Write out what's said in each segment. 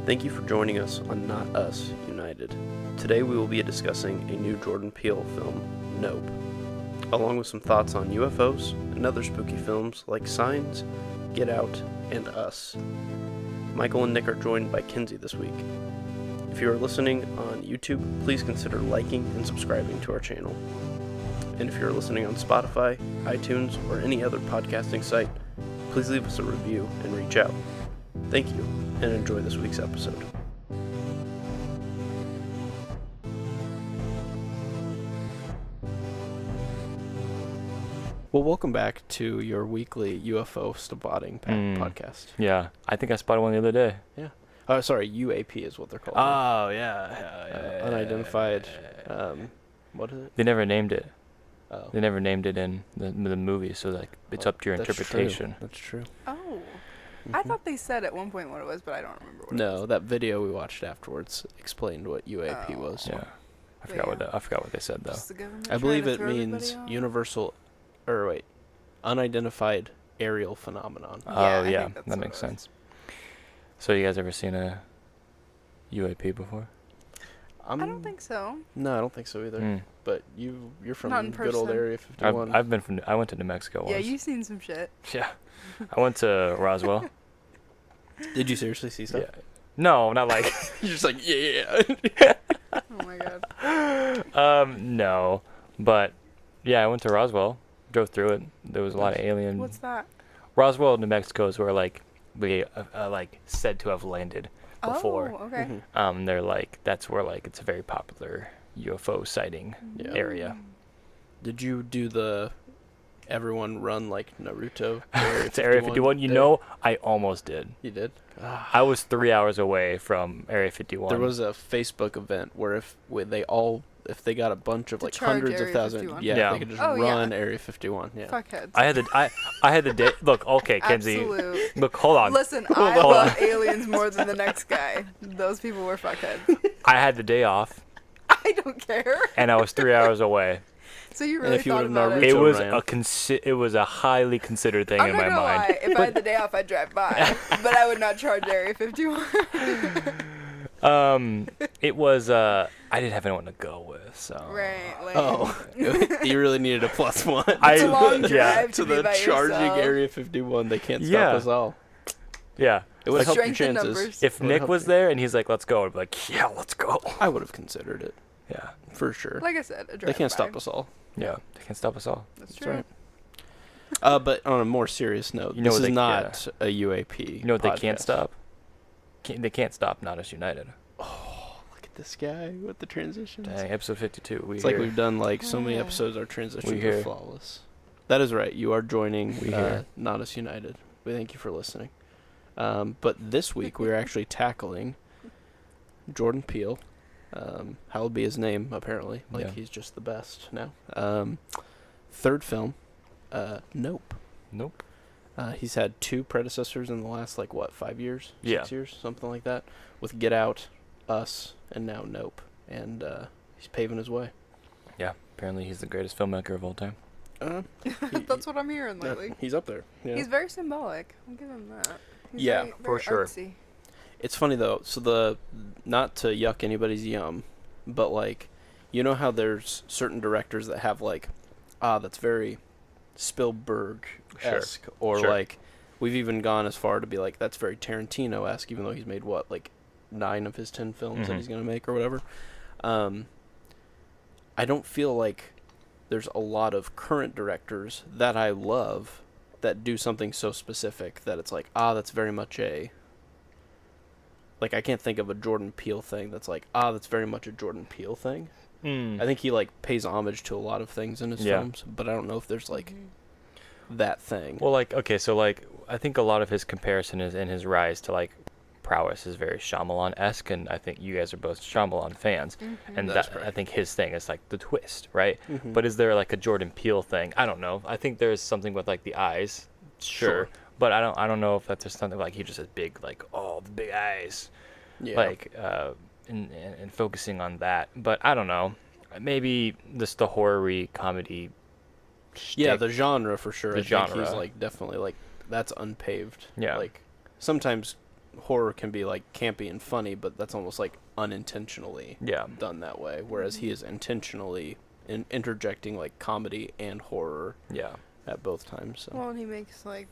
Thank you for joining us on Not Us United. Today we will be discussing a new Jordan Peele film, Nope, along with some thoughts on UFOs and other spooky films like Signs, Get Out, and Us. Michael and Nick are joined by Kenzie this week. If you are listening on YouTube, please consider liking and subscribing to our channel. And if you're listening on Spotify, iTunes, or any other podcasting site, please leave us a review and reach out. Thank you, and enjoy this week's episode. Well, welcome back to your weekly UFO spotting podcast. Yeah, I think I spotted one the other day. Yeah. Oh, sorry, UAP is what they're called. Oh, yeah. Unidentified, what is it? They never named it. Oh. They never named it in the movie, so like it's up to your interpretation. That's true. Oh. I thought they said at one point what it was, but I don't remember what it was. No, that video we watched afterwards explained what UAP was. Yeah. I forgot what they said though. Just the government I believe trying it to throw means everybody off? unidentified aerial phenomenon. Yeah, Oh I yeah, think that's that what makes it was. sense. So you guys ever seen a UAP before? I don't think so. No, I don't think so either. But you're from Not in good old person. Area 51. I went to New Mexico once. Yeah, you've seen some shit. Yeah. I went to Roswell. Did you seriously see stuff? Yeah. No, not like. You're just like, yeah. Oh my god. No, but yeah, I went to Roswell. Drove through it. There was a lot of alien. What's that? Roswell, New Mexico is where like we like said to have landed before. Oh, okay. Mhm. They're like that's where like it's a very popular UFO sighting Yeah. area. Did you do the everyone run like Naruto? It's Area 51. You know, I almost did. You did? I was 3 hours away from Area 51. There was a Facebook event where if they got a bunch of To like charge hundreds of Area thousands, 51. they could just Oh, yeah. run Area 51. Yeah. Fuckheads. I had the day. Look, okay, Kenzie. Absolute. Look, hold on. Listen, Hold I on. love aliens more than the next guy. Those people were fuckheads. I had the day off, I don't care. and I was 3 hours away. So you And really if you thought would've about Naruto it. It was ran. it was a highly considered thing I'm in not my gonna mind. lie. If I had the day off, I'd drive by. But I would not charge Area 51. It was I didn't have anyone to go with, so. Right. Like, Oh, you really needed a plus one. It's a long drive to to be the by charging yourself. Area 51. They can't stop Yeah. us all. Yeah. It would help your Strength in chances. numbers. If It would Nick help was you. there and he's like, "Let's go," I'd be like, "Yeah, let's go." I would have considered it Yeah. for sure. Like I said, a They drive can't by. stop us all. Yeah. They can't stop us all. That's That's true. right. But on a more serious note, You know this what is they- not a UAP. You know what they can't podcast. stop? They can't stop Not Us United. Oh, look at this guy with the transitions. Dang, episode 52. It's like we've done like so many Yeah. episodes. Our transitions We are here. flawless. That is right. You are joining We here. Not Us United. We thank you for listening. But this week we're actually tackling Jordan Peele. Hallowed be his name, apparently. Like Yeah. he's just the best now. Third film, Nope. Nope. He's had two predecessors in the last 5 years, Yeah. 6 years, something like that, with Get Out, Us, and now Nope. And he's paving his way. Yeah. Apparently, he's the greatest filmmaker of all time. That's what I'm hearing lately. He's up there. Yeah. He's very symbolic. I'll give him that. He's Yeah, very, for very sure. artsy. It's funny though. So not to yuck anybody's yum, but you know how there's certain directors that have that's very Spielberg-esque, or Sure. we've even gone as far to be that's very Tarantino-esque, even though he's made 9 of his 10 films that Mhm. he's gonna make or whatever. I don't feel like there's a lot of current directors that I love that do something so specific that it's that's very much a I can't think of a Jordan Peele thing that's that's very much a Jordan Peele thing. I think he pays homage to a lot of things in his Yeah. films, but I don't know if there's Mhm. that thing. Well, okay, so I think a lot of his comparison is in his rise to prowess is very Shyamalan-esque, and I think you guys are both Shyamalan fans, Mhm. and That's that correct. I think his thing is the twist, right? Mhm. But is there a Jordan Peele thing? I don't know. I think there's something with the eyes, sure, Sure. but I don't know if that's just something he just has big the big eyes, Yeah. and focusing on that. But I don't know. Maybe just the horror-y comedy. Yeah, shtick. the genre for sure. The I think he's genre. definitely that's unpaved. Yeah. Sometimes horror can be like campy and funny, but that's almost like unintentionally Yeah. done that way. Whereas he is intentionally interjecting like comedy and horror Yeah. at both times. So. Well, and he makes like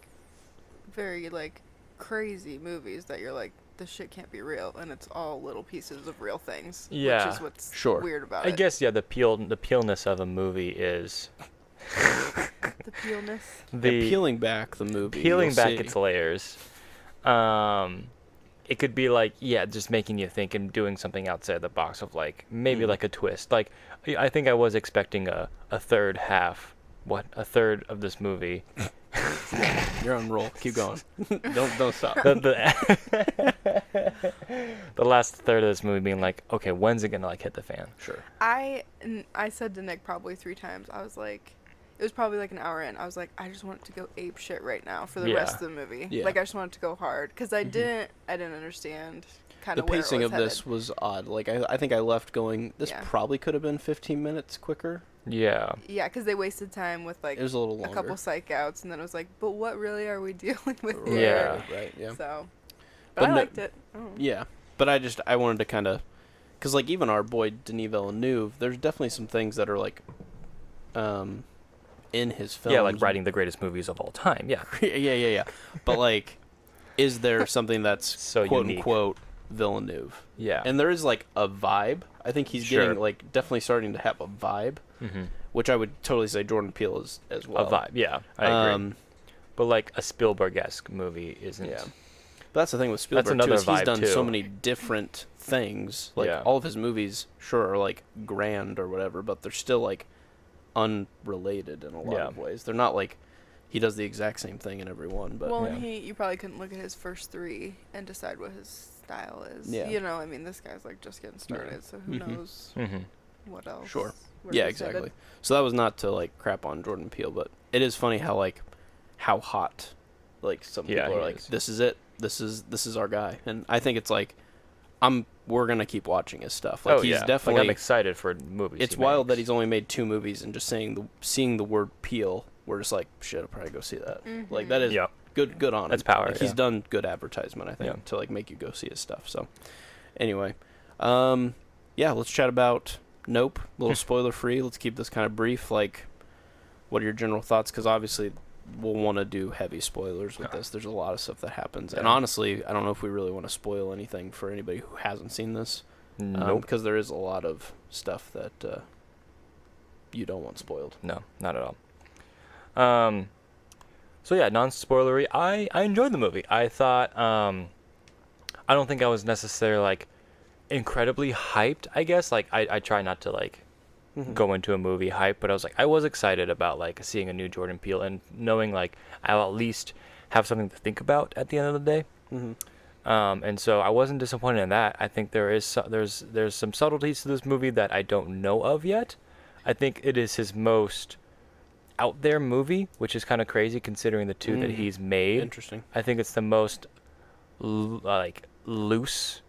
very like crazy movies that you're like, this shit can't be real, and it's all little pieces of real things. Yeah. Which is what's Sure. weird about I it. guess the peelness of a movie is The peelness. Peeling back the movie. peeling you'll back see. its layers. It could be like, yeah, just making you think and doing something outside the box of like maybe like a twist. Like I think I was expecting a third half. A third of this movie. You're on roll. Keep going. don't stop. The last third of this movie being like, okay, when's it gonna like hit the fan? Sure. I said to Nick probably 3 times. I was like, it was probably like an hour in. I was like, I just want it to go ape shit right now for the Yeah. rest of the movie. Yeah. Like I just want it to go hard because I didn't understand kind The of where pacing it of was this was odd. Like I think I left going. This Yeah. probably could have been 15 minutes quicker. Yeah. Yeah, because they wasted time with like It was a little a longer. couple psych outs, and then it was like, but what really are we dealing with Right, here? Yeah. Right. Yeah. So, But but I no- liked it. Oh. Yeah. But I wanted to kind of, because like even our boy Denis Villeneuve, there's definitely some things that are like, in his films. Yeah, like writing the greatest movies of all time. Yeah. yeah. But like, is there something that's So quote unique. unquote Villeneuve? Yeah. And there is like a vibe. I think he's Sure. getting like definitely starting to have a vibe, Mm-hmm. which I would totally say Jordan Peele is as well. A vibe. Yeah, I agree. Um, But like a Spielberg-esque movie isn't. Yeah. But that's the thing with Spielberg another too. Is he's vibe, done too. so many different things. Like Yeah. all of his movies, sure, are like grand or whatever, but they're still like unrelated in a lot Yeah. of ways. They're not like he does the exact same thing in every one. But Well, Yeah. and you probably couldn't look at his first 3 and decide what his style is. Yeah. You know, I mean, this guy's like just getting started, so who Mhm. knows Mm-hmm. what else? Sure. where yeah, he's headed. exactly. So that was not to like crap on Jordan Peele, but it is funny how hot like some Yeah, people are he like, is. this is it. This is our guy. And I think it's like we're gonna keep watching his stuff. Like he's definitely Like I'm excited for movies. it's he wild that makes. he's only made 2 movies and just seeing the word Peele, we're just like, shit, I'll probably go see that. Like that is Yeah. good on him. That's power, Like, he's yeah. done good advertisement, I think, Yeah. to like make you go see his stuff. So anyway, yeah, let's chat about Nope. A little spoiler free. Let's keep this kind of brief. Like, what are your general thoughts? Because obviously we'll want to do heavy spoilers with this. There's a lot of stuff that happens, and Yeah. honestly, I don't know if we really want to spoil anything for anybody who hasn't seen this. Nope. Because there is a lot of stuff that you don't want spoiled. No, not at all. So yeah, non-spoilery. I enjoyed the movie. I thought I don't think I was necessarily like incredibly hyped. I guess like I try not to like go into a movie hype, but I was excited about like seeing a new Jordan Peele and knowing like I'll at least have something to think about at the end of the day. And so I wasn't disappointed in that. I think there's some subtleties to this movie that I don't know of yet. I think it is his most out there movie, which is kind of crazy considering the 2 that he's made. Interesting. I think it's the most like loose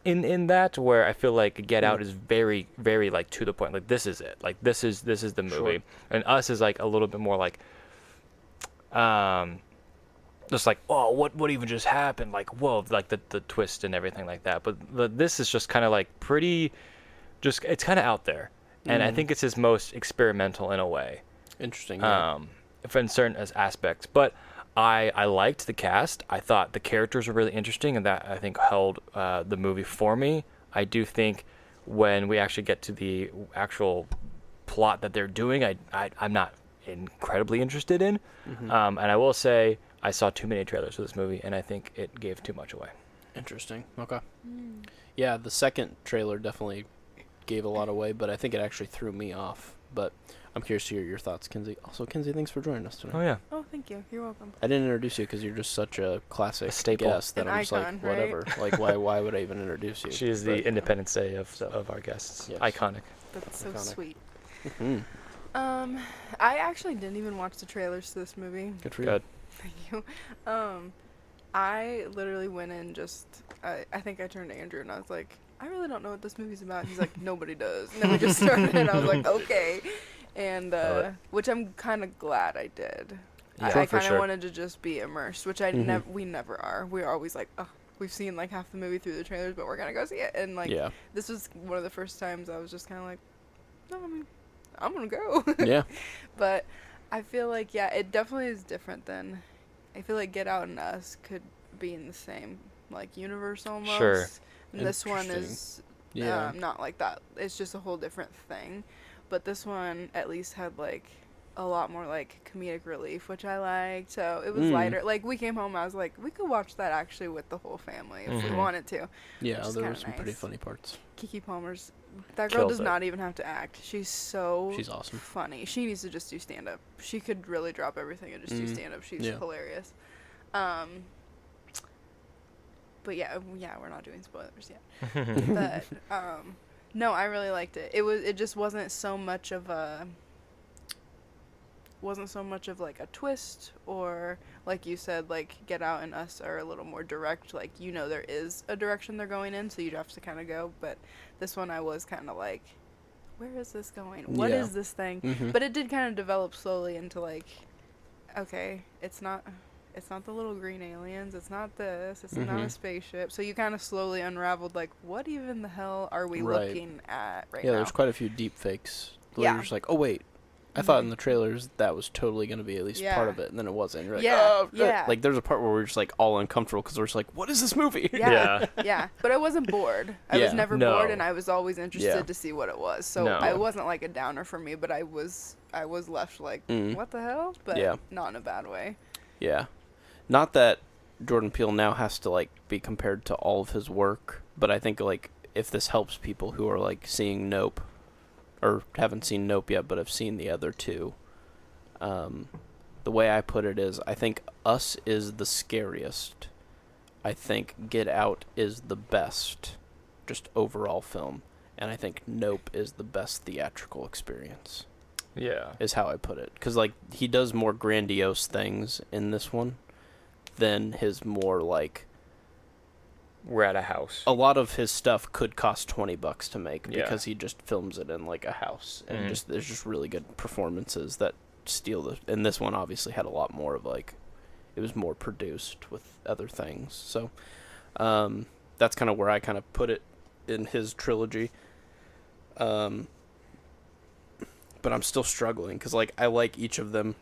in that, where I feel like Get Out is very very like to the point. Like this is it. Like this is the movie. Sure. And Us is like a little bit more like just like, oh, what even just happened? Like, whoa, like the twist and everything like that. But this is just kind of like pretty, just it's kind of out there, and I think it's his most experimental in a way. Interesting. Yeah. For in certain aspects. But I liked the cast. I thought the characters were really interesting, and that I think held the movie for me. I do think when we actually get to the actual plot that they're doing, I'm not incredibly interested in. And I will say I saw too many trailers for this movie, and I think it gave too much away. Interesting. Okay. Yeah, the second trailer definitely gave a lot away, but I think it actually threw me off. But I'm curious to hear your thoughts, Kenzie. Also, Kenzie, thanks for joining us tonight. Oh yeah. Oh, thank you. You're welcome. I didn't introduce you because you're just such a classic A staple. guest that An I'm just icon, like, right? whatever. Like, why would I even introduce you? She is the But- Independence Day of our guests. Yes. Iconic. That's so Iconic. sweet. Mhm. I actually didn't even watch the trailers to this movie. Good for you. Good. Thank you. I literally went in I think I turned to Andrew and I was like, I really don't know what this movie's about. He's like, nobody does. And then we just started and I was like, okay. And, Love it. which I'm kind of glad I did. Yeah. I For kind of sure. wanted to just be immersed, which we never are. We're always like, oh, we've seen like half the movie through the trailers, but we're gonna go see it. And like, Yeah. this was one of the first times I was just kind of like, no, I mean, I'm gonna go. Yeah. But I feel like, yeah, it definitely is different than. I feel like Get Out and Us could be in the same like universe almost. Sure. And this one Interesting. is Yeah. not like that. It's just a whole different thing. But this one at least had like a lot more like comedic relief, which I liked. So it was lighter. Like we came home, I was like, we could watch that actually with the whole family if we wanted to. Yeah, which is there were kinda some pretty nice. funny parts. Kiki Palmer's that girl Killed does it. not even have to act. She's so She's awesome. funny. She needs to just do stand up. She could really drop everything and just do stand up. She's Yeah. hilarious. But yeah, we're not doing spoilers yet. But no, I really liked it. It just wasn't so much of like a twist, or like you said, like Get Out and Us are a little more direct. Like, you know, there is a direction they're going in, so you have to kind of go. But this one I was kind of like, where is this going? What Yeah. is this thing? Mhm. But it did kind of develop slowly into like, okay, it's not the little green aliens. It's not this. It's not a spaceship. So you kind of slowly unraveled, like, what even the hell are we Right. looking at right Yeah, now? there's quite a few deep fakes. Where Yeah. you're just like, oh wait, I thought in the trailers that was totally going to be at least part Yeah. of it, and then it wasn't. You're like, Yeah, oh, shit." yeah. Like there's a part where we're just like all uncomfortable because we're just like, what is this movie? Yeah. Yeah. Yeah. But I wasn't bored. I Yeah. was never No. bored, and I was always interested Yeah. to see what it was. So No. I wasn't like a downer for me, but I was left like, what the hell? But Yeah. not in a bad way. Yeah. Not that Jordan Peele now has to like be compared to all of his work, but I think like if this helps people who are like seeing Nope or haven't seen Nope yet but have seen the other two, the way I put it is I think Us is the scariest. I think Get Out is the best just overall film, and I think Nope is the best theatrical experience. Yeah. Is how I put it. Because, like, he does more grandiose things in this one than his more, like... We're at a house. A lot of his stuff could cost $20 to make Yeah. because he just films it in, like, a house. And just there's just really good performances that steal the... And this one obviously had a lot more of, like... It was more produced with other things. So, that's kind of where I kind of put it in his trilogy. But I'm still struggling because, like, I like each of them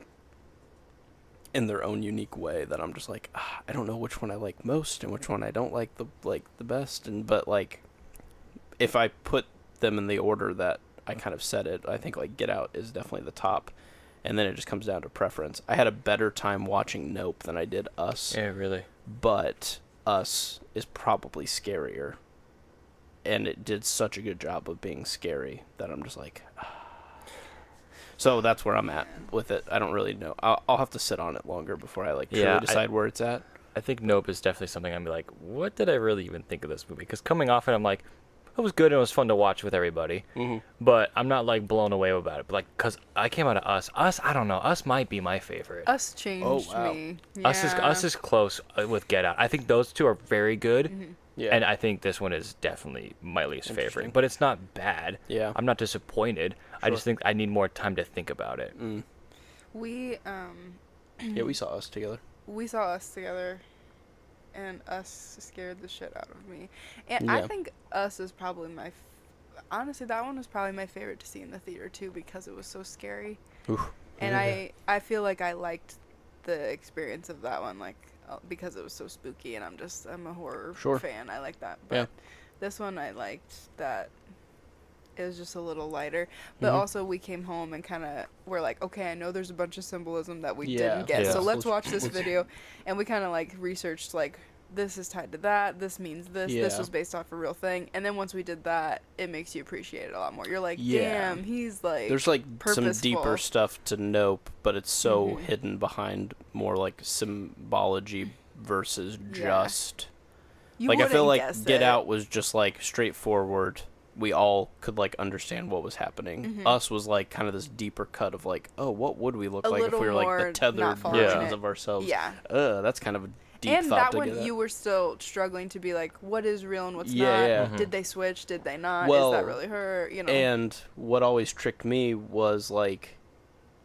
in their own unique way. That I'm just like, I don't know which one I like most and which one I don't like the best. But like, if I put them in the order that I kind of said it, I think like Get Out is definitely the top, and then it just comes down to preference. I had a better time watching Nope than I did Us. Yeah, really. But Us is probably scarier, and it did such a good job of being scary that I'm just like. So that's where I'm at with it. I don't really know. I'll have to sit on it longer before I like truly decide where it's at. I think Nope is definitely something I'm like, what did I really even think of this movie? Because coming off it, I'm like, it was good and it was fun to watch with everybody. But I'm not like blown away about it. But like, because I came out of Us, I don't know. Us might be my favorite. Us changed wow. me. Us is close with Get Out. I think those two are very good. Yeah. And I think this one is definitely my least Interesting. favorite. But it's not bad. Yeah. I'm not disappointed. I just think I need more time to think about it. We Yeah, we saw Us together. we saw Us together, and Us scared the shit out of me. And I Yeah. think Us is probably honestly, that one was probably my favorite to see in the theater too, because it was so scary. Oof. And Yeah. I feel like I liked the experience of that one, like because it was so spooky, and I'm a horror fan. I like that. But Yeah. this one I liked that it was just a little lighter. But also we came home and kind of were like, okay, I know there's a bunch of symbolism that we didn't get. Yeah. So let's watch this video. And we kind of like researched like, this is tied to that, this means this, this Yeah. was based off a real thing. And then once we did that, it makes you appreciate it a lot more. You're like, Yeah. damn, he's like There's like some purposeful. deeper stuff to Nope, but it's so hidden behind more like symbology versus just You like I feel wouldn't like guess Get it. Out was just like straightforward. We all could like understand what was happening. Us was like kind of this deeper cut of like, oh, what would we look A like if little we were like more the tethered not following versions it. of ourselves? Yeah. That's kind of a deep And thought that to one, get at. you were still struggling to be like, what is real and what's Yeah, not? yeah. Did they switch? Did they not? Well, is that really her? You know. And what always tricked me was like,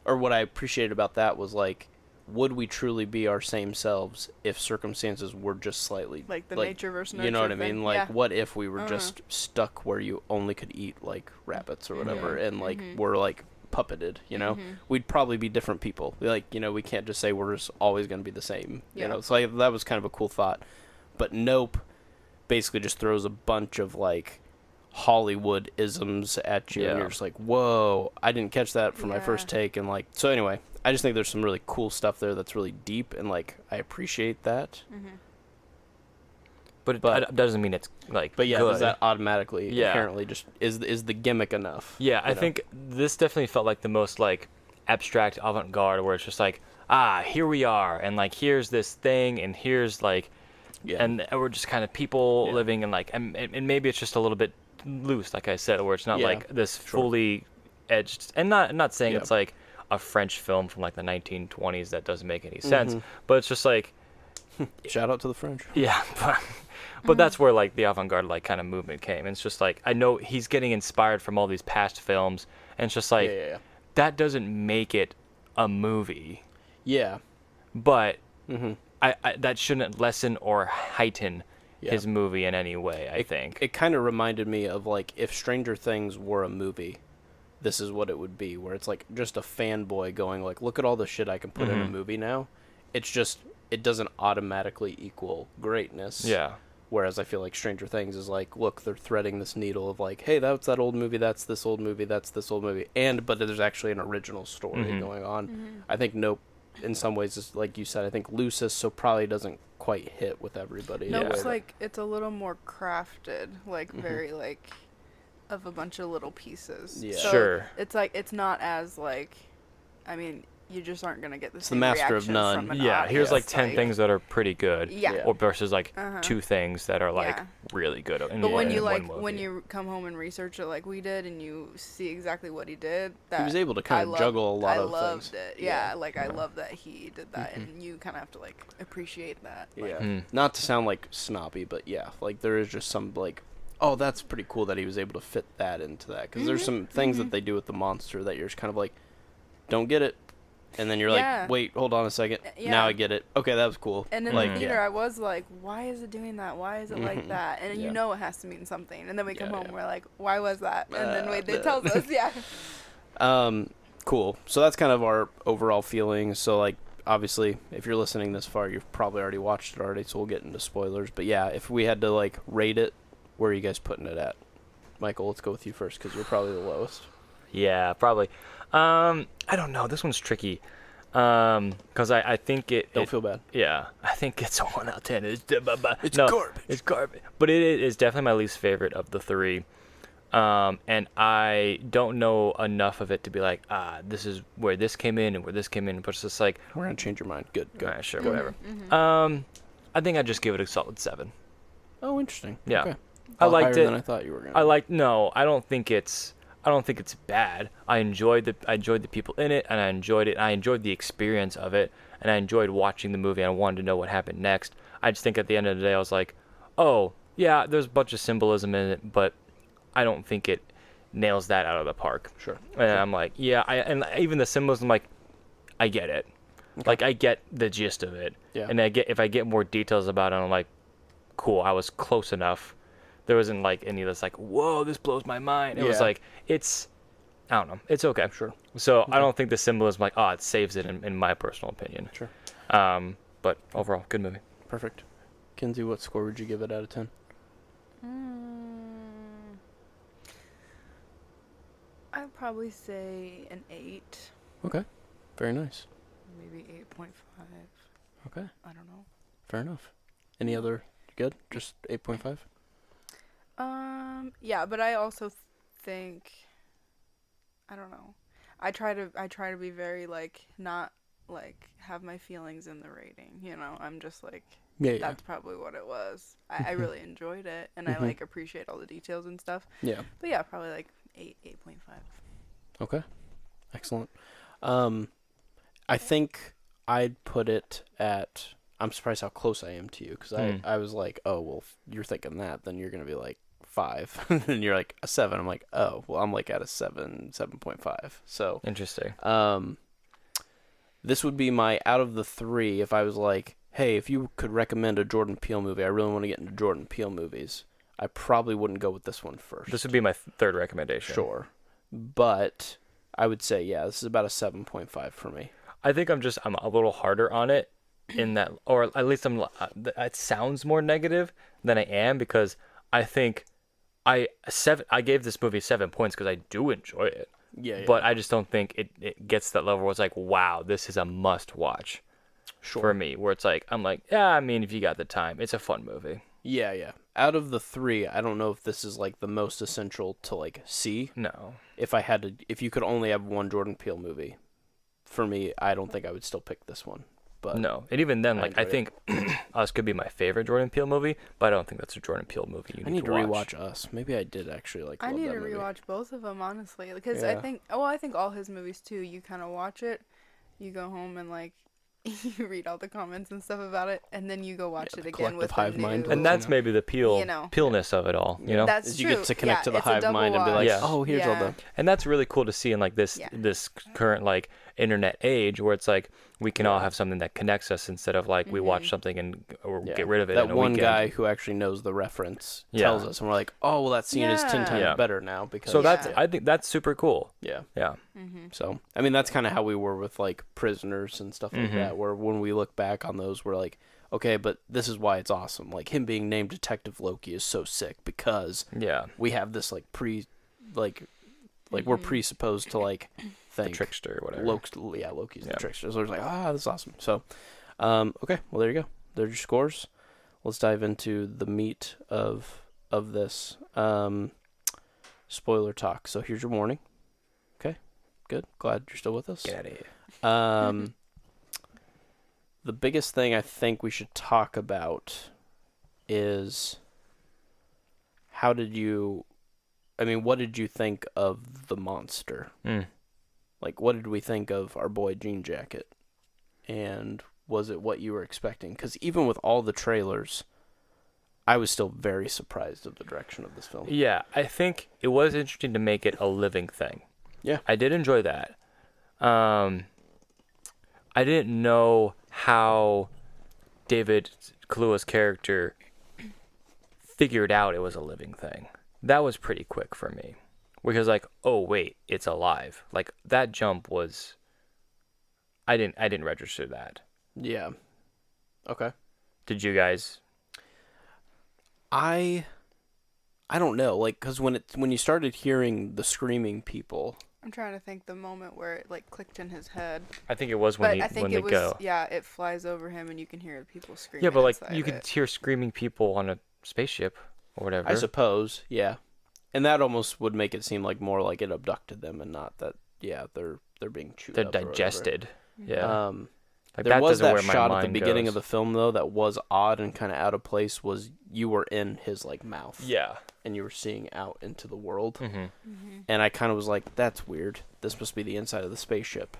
or what I appreciated about that was like, would we truly be our same selves if circumstances were just slightly Like the nature versus nurture you know what I thing. mean? Like, Yeah. what if we were just stuck where you only could eat like rabbits or whatever, and like we're like puppeted, you know? We'd probably be different people. Like, you know, we can't just say we're just always going to be the same. Yeah. You know, so like, that was kind of a cool thought. But Nope basically just throws a bunch of like Hollywood isms at you, and you're just like, whoa, I didn't catch that from my first take. And like, so anyway, I just think there's some really cool stuff there that's really deep, and like, I appreciate that. But it doesn't mean it's like But yeah, good. does that automatically Yeah. inherently just is the gimmick enough? Yeah, I you know? think this definitely felt like the most like abstract avant-garde, where it's just like, here we are, and like here's this thing, and here's like, and we're just kind of people living in like, and maybe it's just a little bit loose, like I said, where it's not like this fully edged, and not saying it's like a French film from like the 1920s that doesn't make any sense, but it's just like, shout out to the French. yeah, but that's where like the avant-garde like kind of movement came. And it's just like, I know he's getting inspired from all these past films, and it's just like that doesn't make it a movie. Yeah. But I that shouldn't lessen or heighten his movie in any way, I think. It kind of reminded me of like if Stranger Things were a movie, this is what it would be, where it's like just a fanboy going like, look at all the shit I can put in a movie now. It's just, it doesn't automatically equal greatness. Yeah. Whereas I feel like Stranger Things is like, look, they're threading this needle of like, hey, that's that old movie, that's this old movie, that's this old movie. But there's actually an original story going on. I think Nope, in some ways, is like you said, I think loosest, so probably doesn't quite hit with everybody. No, it's like, it's a little more crafted, like very like of a bunch of little pieces. Yeah. So Sure. it's like, it's not as like, I mean, you just aren't gonna get the the same master of reaction none. from an Yeah, here's like audience, 10 things that are pretty good. Yeah. Or versus like 2 things that are like Yeah. really good. In But when one- you in one like, movie. when you come home and research it like we did, and you see exactly what he did, that He was able to kind of juggle a lot of things. I loved it. Yeah, like I love that he did that, and you kind of have to like appreciate that. Like, Yeah. Not to sound like snobby, but yeah, like there is just some like, oh, that's pretty cool that he was able to fit that into that. Because there's some things that they do with the monster that you're just kind of like, don't get it. And then you're like, wait, hold on a second. Now I get it. Okay, that was cool. And in like, the theater, I was like, why is it doing that? Why is it like that? And you know it has to mean something. And then we come home, we're like, why was that? And then wait, they tells us, Cool. So that's kind of our overall feelings. So like, obviously, if you're listening this far, you've probably already watched it already, so we'll get into spoilers. But yeah, if we had to like rate it, where are you guys putting it at? Michael, let's go with you first because you're probably the lowest. Yeah, probably. I don't know. This one's tricky. Because I think it... Don't feel bad. Yeah. I think it's a 1 out of 10. It's garbage. It's garbage. But it is definitely my least favorite of the 3. And I don't know enough of it to be like, this is where this came in and where this came in. But it's just like... We're going to change your mind. Good. Go. All right, sure, whatever. I think I'd just give it a solid 7. Oh, interesting. Yeah. Okay. I liked higher it. than I thought you were going to. No, I don't think it's bad. I enjoyed the people in it, and I enjoyed it. And I enjoyed the experience of it, and I enjoyed watching the movie. And I wanted to know what happened next. I just think at the end of the day, I was like, oh yeah, there's a bunch of symbolism in it, but I don't think it nails that out of the park. Sure. And I'm like, yeah, and even the symbolism, like, I get it. Okay. Like I get the gist of it. Yeah. And if I get more details about it, I'm like, cool, I was close enough. There wasn't like any of this like, whoa, this blows my mind. It was like, I don't know, it's okay. Sure. So I don't think the symbolism like, it saves it in my personal opinion. Sure. But overall, good movie. Perfect. Kenzie, what score would you give it out of 10? I'd probably say an 8. Okay. Very nice. Maybe 8.5. Okay. I don't know. Fair enough. Any other good? Just 8.5? Yeah, but I also think, I don't know. I try to be very like not like have my feelings in the rating, you know. I'm just like that's probably what it was. I really enjoyed it, and I like appreciate all the details and stuff. Yeah. But yeah, probably like 8.5. Okay. Excellent. I think I'd put it at, I'm surprised how close I am to you, because I was like, oh, well, if you're thinking that, then you're going to be like 5. And you're like a 7. I'm like, oh, well, I'm like at a 7.5. So interesting. This would be my, out of the three, if I was like, hey, if you could recommend a Jordan Peele movie, I really want to get into Jordan Peele movies, I probably wouldn't go with this one first. This would be my third recommendation. Sure. But I would say, yeah, this is about a 7.5 for me. I think I'm a little harder on it in that, or at least it sounds more negative than I am, because I think I gave this movie 7 points because I do enjoy it. Yeah. But I just don't think it gets to that level where it's like, wow, this is a must watch for me. Where it's like, I'm like, yeah, I mean, if you got the time, it's a fun movie. Yeah. Out of the three, I don't know if this is like the most essential to like see. No. If you could only have one Jordan Peele movie, for me, I don't think I would still pick this one. But no, and even then, like, I think Us could be my favorite Jordan Peele movie, but I don't think that's a Jordan Peele movie you need to watch. I need to rewatch Us. Maybe I did actually love that movie. I need to rewatch both of them, honestly, because Yeah. I think all his movies too. You kind of watch it, you go home and like you read all the comments and stuff about it, and then you go watch it again with hive the mind. new, And that's maybe the know. Peelness of it all, you know? That's you true. get to connect to the it's a hive double mind and be like, watch. Yeah. oh, here's all Yeah. the... And that's really cool to see in like this Yeah. this current like internet age where it's like we can all have something that connects us instead of like we watch something and or Yeah. get rid of it That in a one weekend. guy who actually knows the reference Yeah. tells us, and we're like, oh, well, that scene is 10 times Yeah. better now because... So Yeah. that's I think that's super cool. Yeah. Yeah. So, I mean, that's kind of how we were with, like, Prisoners and stuff like that, where when we look back on those, we're like, okay, but this is why it's awesome. Like, him being named Detective Loki is so sick because Yeah. we have this, like, we're presupposed to, like, think. The trickster or whatever. Loki's the trickster. So it's like, this is awesome. So, okay, well, there you go. There's your scores. Let's dive into the meat of this. Spoiler talk. So here's your warning. Okay, good. Glad you're still with us. Get out of here. The biggest thing I think we should talk about is what did you think of the monster? Like, what did we think of our boy Jean Jacket? And was it what you were expecting? Because even with all the trailers, I was still very surprised of the direction of this film. Yeah, I think it was interesting to make it a living thing. Yeah. I did enjoy that. I didn't know how David Kaluuya's character figured out it was a living thing. That was pretty quick for me. Because like, oh wait, it's alive. Like that jump was I didn't register that. Yeah. Okay. Did you guys? I don't know, like, because when you started hearing the screaming people, I'm trying to think the moment where it like clicked in his head. I think it was when But I think when it they was go. it flies over him and you can hear people screaming. Yeah, but like inside you could it. hear screaming people on a spaceship or whatever. I suppose, yeah. And that almost would make it seem like more like it abducted them and not that, they're being chewed They're up or whatever. digested. Yeah. Like There was doesn't that where my shot at the mind beginning goes. of the film, though, that was odd and kind of out of place, was you were in his, like, mouth. Yeah. And you were seeing out into the world. Mm-hmm. And I kind of was like, that's weird. This must be the inside of the spaceship.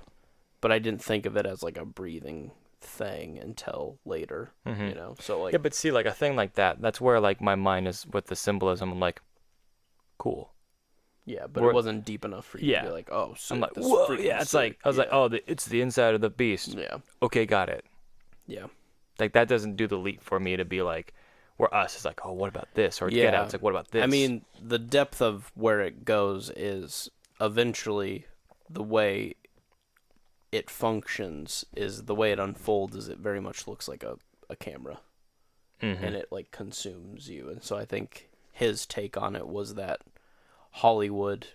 But I didn't think of it as, like, a breathing thing until later, you know? So, like... Yeah, but see, like, a thing like that, that's where, like, my mind is with the symbolism. I'm like, cool. Yeah, but it wasn't deep enough for you to be like, oh, so I'm like, this whoa, freaking yeah, it's sick. like, I was like, oh, it's the inside of the beast. Yeah. Okay, got it. Yeah. Like, that doesn't do the leap for me to be like, where Us is like, oh, what about this? Or Get Out, it's like, what about this? I mean, the depth of where it goes is eventually the way it functions is the way it unfolds is it very much looks like a camera. And it, like, consumes you. And so I think his take on it was that Hollywood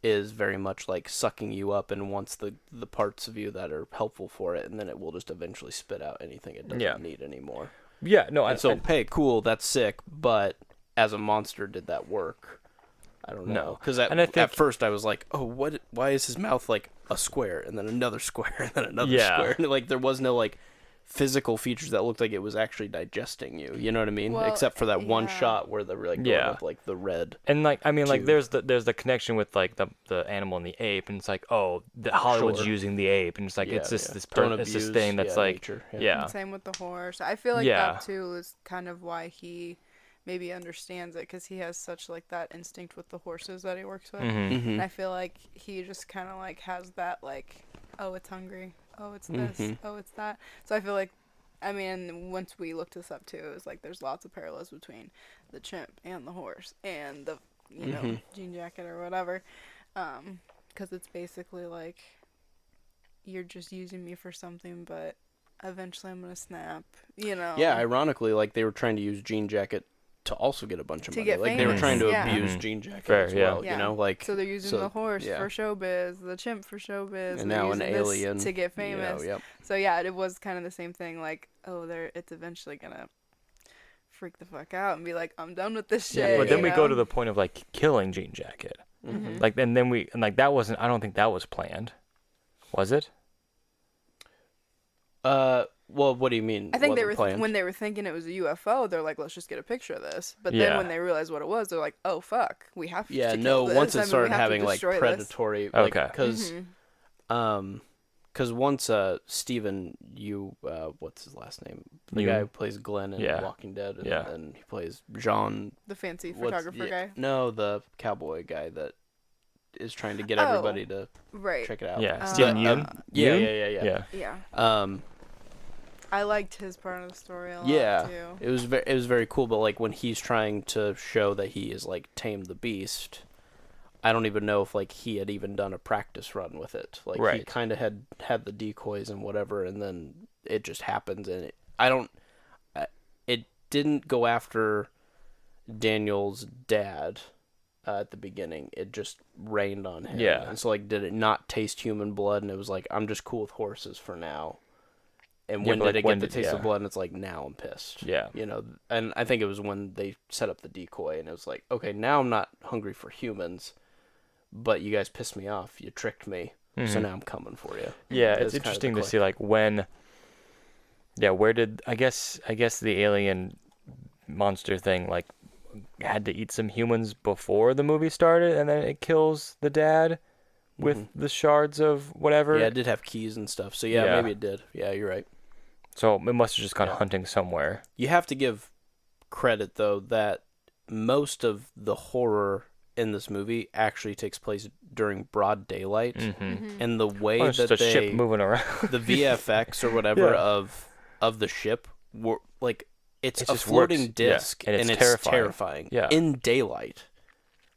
is very much like sucking you up and wants the parts of you that are helpful for it, and then it will just eventually spit out anything it doesn't need anymore. Yeah, no, Hey, cool, that's sick, but as a monster, did that work? I don't know. No. Because at first I was like, oh, what? Why is his mouth like a square, and then another square, and then another square? And, like, there was no, like, physical features that looked like it was actually digesting you. You know what I mean? Well, except for that one shot where they're like going up like the red. And like I mean like tube. there's the connection with like the animal and the ape, and it's like, oh, the Hollywood's Sure. using the ape, and it's like it's Don't this abuse, thing that's like nature. And same with the horse. I feel like that too is kind of why he maybe understands it, because he has such like that instinct with the horses that he works with. And I feel like he just kind of like has that like, oh, it's hungry. oh, it's this, oh, it's that. So I feel like, I mean, once we looked this up too, it was like there's lots of parallels between the chimp and the horse and the, jean jacket or whatever. Because it's basically like, you're just using me for something, but eventually I'm going to snap, Yeah, ironically, like, they were trying to use Jean Jacket to also get a bunch of To money. get Like, they were famous, trying to yeah. abuse Jean Jacket Fair, as well, yeah. like... So they're using the horse yeah. for showbiz, the chimp for showbiz, And now an they're using this alien. to get famous. Yep. So yeah, it was kind of the same thing. Like, it's eventually gonna freak the fuck out and be like, I'm done with this shit. But then we you go know? to the point of like killing Jean Jacket. Mm-hmm. Like, and then that wasn't. I don't think that was planned. Was it? Well, what do you mean? I think they wasn't were planned? when they were thinking it was a UFO, they're like, let's just get a picture of this. But Yeah. then when they realized what it was, they're like, oh fuck, we have to Yeah, kill no. this. Once I it mean, started we have to having like destroy this. predatory, like, Okay. because once Steven, what's his last name? The Yeun. guy who plays Glenn in Yeah. Walking Dead, and Yeah. then he plays John. The fancy what's- photographer yeah, guy. No, the cowboy guy that is trying to get Oh. everybody to Right. check it out. Yeah. Um, Steven uh, Yeun? Yeah, Yeun? yeah. Yeah. Um, I liked his part of the story a lot yeah, too. it was very cool. But like when he's trying to show that he is like tamed the beast, I don't even know if like he had even done a practice run with it. Like he Right. kind of had the decoys and whatever, and then it just happens. And it didn't go after Daniel's dad at the beginning. It just rained on him. Yeah. And so like, did it not taste human blood? And it was like, I'm just cool with horses for now. And Yeah, when but, did like, it when get the did- taste yeah. of blood? And it's like, now I'm pissed. Yeah. And I think it was when they set up the decoy, and it was like, okay, now I'm not hungry for humans, but you guys pissed me off. You tricked me, so now I'm coming for you. Yeah, That's it's kind of the interesting to click. see like when. Yeah, where did I guess the alien monster thing like had to eat some humans before the movie started, and then it kills the dad with the shards of whatever. Yeah, it did have keys and stuff, so yeah, Yeah. maybe it did. Yeah, you're right. So it must have just gone Yeah. hunting somewhere. You have to give credit, though, that most of the horror in this movie actually takes place during broad daylight, and the way Well, it's that just a they ship moving around. the VFX or whatever Yeah. of the ship were like it's It a just floating works. Yeah, disc, and it's terrifying. terrifying. Yeah. In daylight.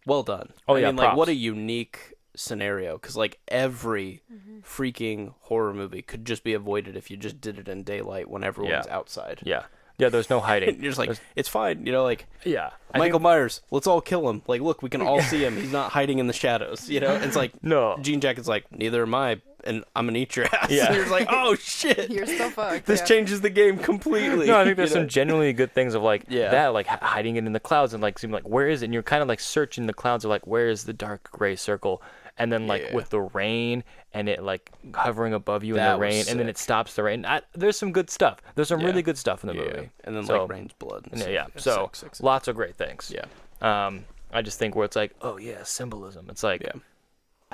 Well done. Oh, I yeah, mean, like, what props. a unique scenario, because like every freaking horror movie could just be avoided if you just did it in daylight when everyone's outside. Yeah, there's no hiding. You're just like, it's fine, like Yeah, I Michael think- Myers, let's all kill him. Like, look, we can all see him. He's not hiding in the shadows, It's like, No. Jean Jacket's like, neither am I, and I'm gonna eat your ass. Yeah. And you're just like, oh shit, You're still fucked. this yeah. changes the game completely. No, I think there's you know? some genuinely good things of like Yeah. that, like hiding it in the clouds and like seeing like where is it? And you're kind of like searching the clouds of like where is the dark gray circle, and then like Yeah. with the rain and it like hovering above you in That the was rain, and then sick. it stops the rain. There's some good stuff. There's some Yeah. really good stuff in the Yeah. movie, And then So- like rain's blood. And yeah. stuff. So sick. lots of great things. Yeah. I just think where it's like, oh yeah, symbolism. It's like Yeah.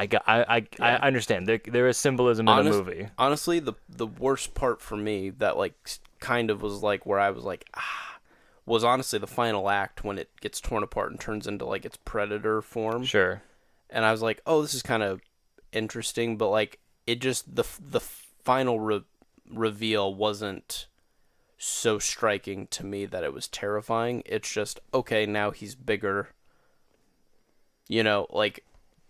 I understand there is symbolism in the movie. Honestly, the worst part for me that like kind of was like where I was like was honestly the final act when it gets torn apart and turns into like its predator form. Sure. And I was like, oh, this is kind of interesting, but like it just the final reveal wasn't so striking to me that it was terrifying. It's just, okay, now he's bigger. Like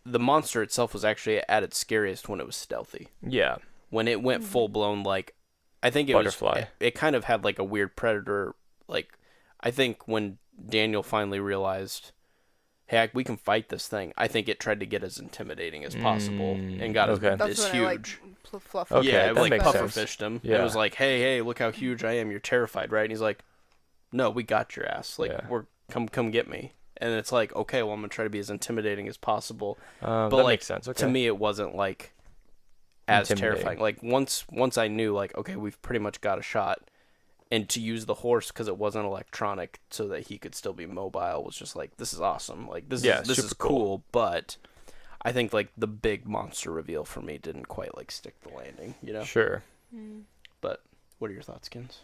the monster itself was actually at its scariest when it was stealthy. Yeah. When it went full blown, like, I think it Butterfly. it kind of had like a weird predator. Like, I think when Daniel finally realized, hey, we can fight this thing, I think it tried to get as intimidating as possible and got okay. as That's when huge. I like fluff. Okay, Yeah, it that like makes puffer sense. fished him. Yeah. It was like, hey, look how huge I am. You're terrified, right? And he's like, no, we got your ass. Like, Yeah. we're come get me. And it's like, okay, well, I'm gonna try to be as intimidating as possible. But that like, makes sense. Okay. to me, it wasn't like as Intimidating. terrifying. Like once I knew, like, okay, we've pretty much got a shot, and to use the horse because it wasn't electronic, so that he could still be mobile, was just like, this is awesome. Like this is super cool. But I think like the big monster reveal for me didn't quite like stick the landing. Sure. But what are your thoughts, Kins?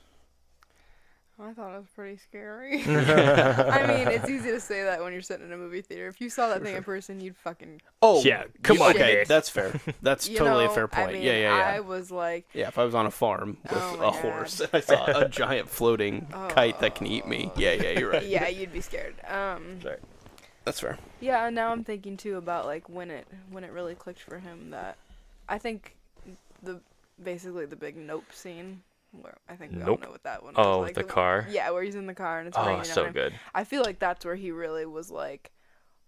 I thought it was pretty scary. I mean, it's easy to say that when you're sitting in a movie theater. If you saw that thing in person, you'd fucking... Oh, Yeah, come on, okay, Nick. that's fair. That's totally a fair point. I mean, yeah. I was like... Yeah, if I was on a farm with Oh a my horse God. and I saw a giant floating kite that can eat me. Yeah, you're right. Yeah, you'd be scared. Sorry. That's fair. Yeah, and now I'm thinking too about like when it really clicked for him that I think basically the big Nope scene where I think we all Nope. know what that one Oh, was like. the car? Yeah, where he's in the car and it's Oh, raining so on him. good. I feel like that's where he really was like,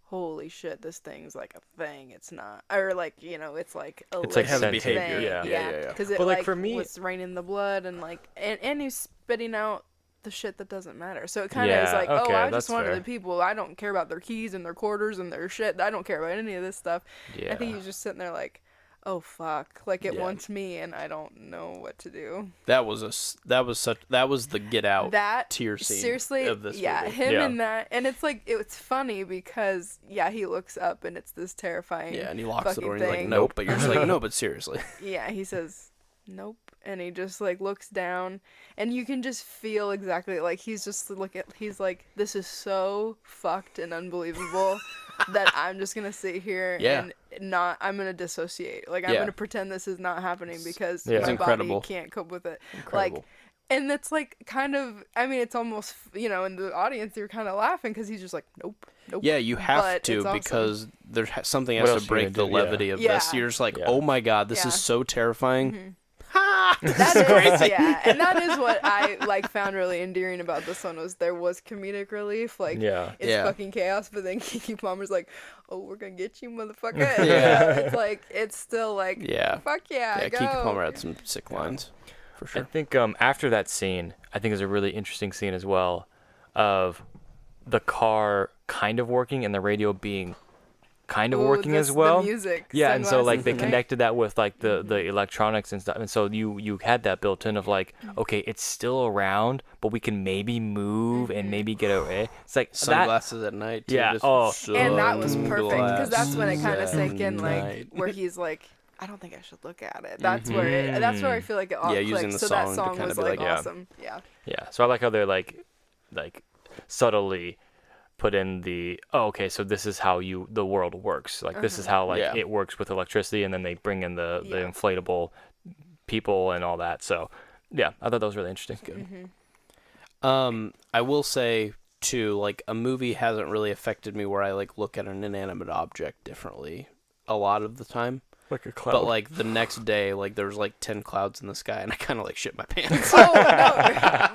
holy shit, this thing's like a thing. It's not, or like, you know, it's like a It's like has a living behavior. thing. Yeah. Because it But, like, like for me- was raining the blood and like and he's spitting out the shit that doesn't matter. So it kind of is Yeah, like, okay, I that's just wanted fair. the people. I don't care about their keys and their quarters and their shit. I don't care about any of this stuff. Yeah. I think he's just sitting there like, oh fuck, like it Yeah. wants me and I don't know what to do. That was the Get Out That tier scene seriously, of this yeah, movie. him Yeah. and that, and it's like it's funny because he looks up and it's this terrifying. Yeah, and he locks the door and he's like, thing. nope. But you're just like, no, but seriously. Yeah, he says nope, and he just like looks down, and you can just feel exactly like he's just he's like, this is so fucked and unbelievable that I'm just gonna sit here Yeah. and I'm gonna dissociate. Like I'm Yeah. gonna pretend this is not happening because Yeah. my It's incredible. body can't cope with it. Incredible. Like, and it's like kind of, I mean, it's almost, you know, in the audience you're kind of laughing because he's just like, nope. Yeah, you have But to it's awesome. because there's something What has else to are you break the gonna do? Yeah. levity of Yeah. this. You're just like, Yeah. oh my god, this Yeah. is so terrifying. Mhm. Ha! That is, yeah, and that is what I like found really endearing about this one was there was comedic relief, like Yeah. it's Yeah. fucking chaos, but then Keke Palmer's like, oh, we're gonna get you, motherfucker. Yeah. It's like it's still like, Yeah. fuck yeah, Yeah, go. Keke Palmer had some sick lines, for I sure. think after that scene, I think is a really interesting scene as well, of the car kind of working and the radio being kind of Ooh, working as well. The music, Yeah, and so like they sunglasses, connected that with like the electronics and stuff, and so you had that built in of like, okay, it's still around, but we can maybe move and maybe get away. It's like that. Sunglasses at night. Too, Yeah, just oh. and that was perfect because that's when it kind of sunglasses sank in, at like night. where he's like, I don't think I should look at it. That's where that's where I feel like it all Yeah, clicked. using the So that song to song kinda was be like like, yeah. awesome. Yeah. Yeah, so I like how they're like subtly put in the okay, so this is how the world works. Like this is how like Yeah. it works with electricity, and then they bring in the Yeah. inflatable people and all that. So yeah, I thought that was really interesting. Good. I will say too, like a movie hasn't really affected me where I like look at an inanimate object differently a lot of the time. Like a cloud. But like the next day, like there was like 10 clouds in the sky, and I kind of like shit my pants. Oh no!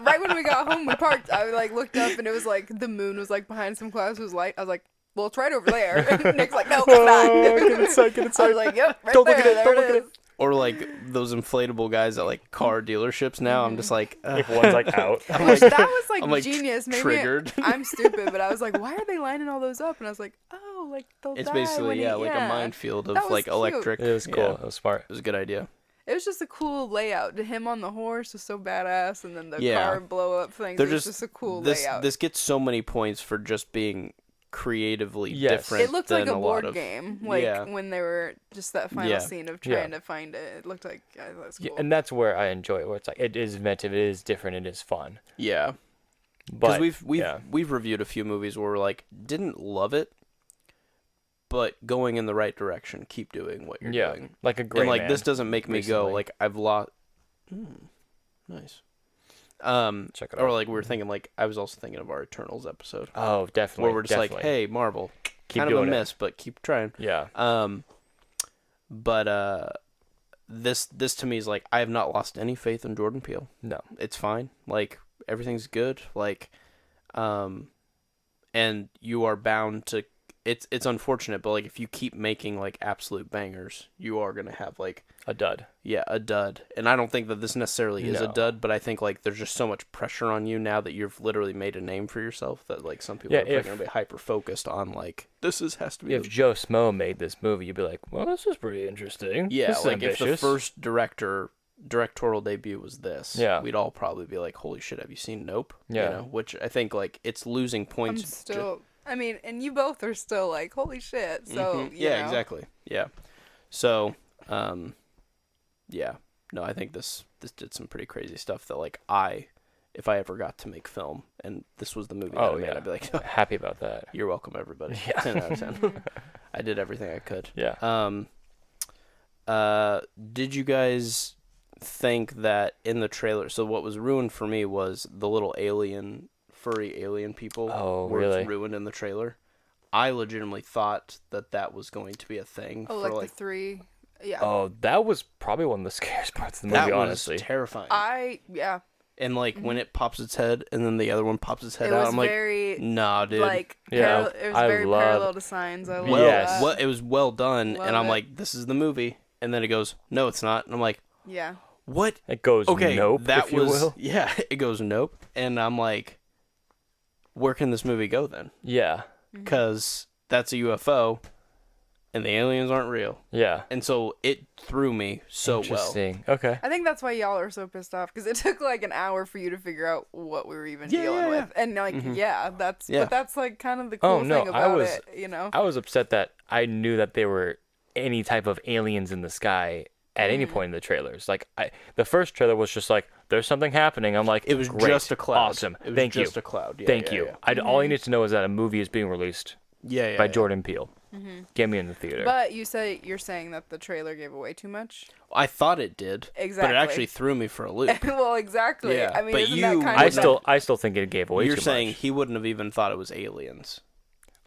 Right when we got home, we parked. I like looked up and it was like the moon was like behind some clouds. It was light. I was like, "Well, it's right over there." And Nick's like, "No, it's not." Get inside, get inside. I was like, "Yep, right Don't there. look at it, There don't it look at is." Or like those inflatable guys at like car dealerships now. I'm just like, If one's like out, I'm Which like, that was like, I'm, like, genius. Maybe triggered. I'm stupid, but I was like, "Why are they lining all those up?" And I was like, "Oh, like they'll it's die basically when like a minefield of That was like cute. electric. it was cool. Yeah, It was smart. it was a good idea. It was just a cool layout. Him on the horse was so badass, and then the Yeah. car blow up thing. They're It was just- just a cool This layout. this gets so many points for just being creatively Yes. different. It looked than like a lot board of, game, like Yeah. when they were just that final Yeah. scene of Yeah. trying to find it. It looked like that was cool. Yeah, and that's where I enjoy it. Where it's like it is inventive, it is different, it is fun. Yeah. But Because we've yeah. we've reviewed a few movies where we're like didn't love it, but going in the right direction. Keep doing what you're Yeah, doing. like a great And like man. this doesn't make me go recently. like I've lost. Nice. Check it Or out. like we were thinking like I was also thinking of our Eternals episode Oh, definitely. where we're just like, definitely. hey Marvel, Keep kind of a doing it. miss, but keep trying. Yeah. But this to me is like I have not lost any faith in Jordan Peele. No. It's fine. Like everything's good. Like, and you are bound to. It's unfortunate, but like if you keep making like absolute bangers, you are gonna have like A dud. a dud. And I don't think that this necessarily is a No. dud, but I think like there's just so much pressure on you now that you've literally made a name for yourself that like some people Yeah, are probably if- gonna be hyper focused on like this has to be. If Joe Smo made this movie, you'd be like, well, this is pretty interesting. Yeah, This is like if the ambitious. first directorial debut was this, Yeah. we'd all probably be like, "Holy shit, have you seen Nope?" Yeah. You know, which I think like it's losing I'm points. still. I mean, and you both are still like, holy shit. So you yeah, know. exactly. Yeah. So, yeah. No, I think this did some pretty crazy stuff that like I if I ever got to make film and this was the movie that Oh, I made, yeah. I'd be like, Happy about that. you're welcome, everybody. Yeah. 10 out of 10. I did everything I could. Yeah. Did you guys think that in the trailer, so what was ruined for me was the little furry alien people were really? ruined in the trailer. I legitimately thought that was going to be a thing. Oh, for like the 3. Yeah. Oh, that was probably one of the scariest parts of the movie, that was honestly. terrifying. Yeah. And like when it pops its head and then the other one pops its head It out, was I'm like, very, nah, dude. like, Yeah, it was I very love- parallel to Signs. I love well, Yes. well, it was well done, Love and I'm it. like, this is the movie. And then it goes, no, it's not. And I'm like, that. Yeah. what? It goes Okay, nope, that if you was will. yeah. It goes nope, and I'm like, where can this movie go then? Yeah. Because that's a UFO, and the aliens aren't real, Yeah. and so it threw me so well. Interesting. Okay. I think that's why y'all are so pissed off, because it took like an hour for you to figure out what we were even Yeah, dealing yeah, with. And like, Yeah. but that's like kind of the cool Oh, no, thing I about was- it, you know? I was upset that I knew that there were any type of aliens in the sky at any point in the trailers. Like, the first trailer was just like, there's something happening. I'm like, It was great, just a cloud. Awesome. It was Thank just you. a cloud. Yeah, Thank yeah, you. Yeah. All you need to know is that a movie is being released Yeah, by yeah. Jordan Peele. Get me in the theater. But you're saying that the trailer gave away too much? I thought it did, but Exactly. it actually threw me for a loop. Well, exactly. Yeah, I mean, but isn't you that kind I of I still think it gave away You're too saying much. he wouldn't have even thought it was aliens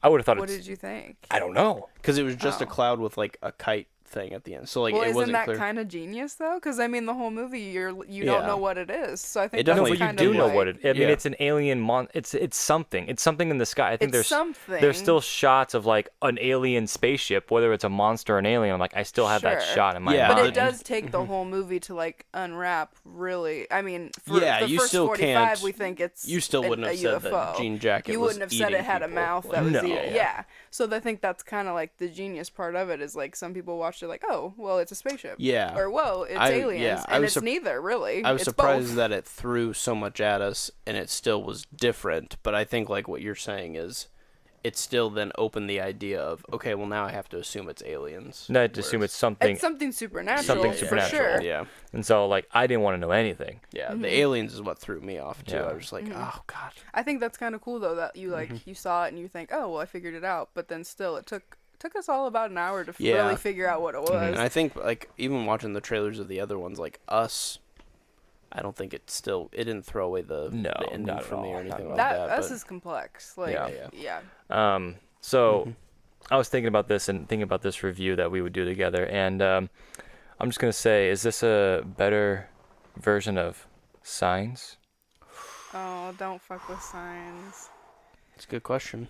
I would have thought What it's. did you think? I don't know. because it was just a Oh. cloud with like a kite thing at the end. So like Well, it isn't wasn't that clear. kind of genius though? Because I mean, the whole movie you Yeah. don't know what it is. So I think It that's definitely- No, but you kind do of know like, what it. I mean, Yeah. it's an alien It's something. It's something in the sky. I think It's there's something. there's still shots of like an alien spaceship, whether it's a monster or an alien. I'm like, I still have that Sure. shot in my Yeah. But mind. it does take the whole movie to like unwrap. Really, I mean, for Yeah, the you first still 45, can't- we think it's You still wouldn't a have said UFO. that Jean Jacket You was wouldn't have said eating it had a people. mouth Like, that was No. eating. Yeah, Yeah. So I think that's kind of like the genius part of it is like some people watched it like, oh, well, it's a spaceship. Yeah. Or whoa, it's I- aliens, yeah, I and was it's neither really. I was It's surprised both. that it threw so much at us and it still was different. But I think like what you're saying is, it still then opened the idea of okay, well now I have to assume it's aliens. Not to assume it's something. It's something supernatural. Something for supernatural. Sure. Yeah, And so like I didn't want to know anything. yeah. Mm-hmm. The aliens is what threw me off too. Yeah. I was just like, oh god. I think that's kind of cool though that you like Mm-hmm. you saw it and you think, oh well, I figured it out, but then still it took us all about an hour to Yeah. really figure out what it was. And I think like even watching the trailers of the other ones, like Us, I don't think it didn't throw away the No, ending not at for me or all, not anything at like that that. us but- is complex. Like Yeah. yeah. So I was thinking about this and thinking about this review that we would do together, and I'm just gonna say, is this a better version of Signs? Oh, don't fuck with Signs. It's a good question.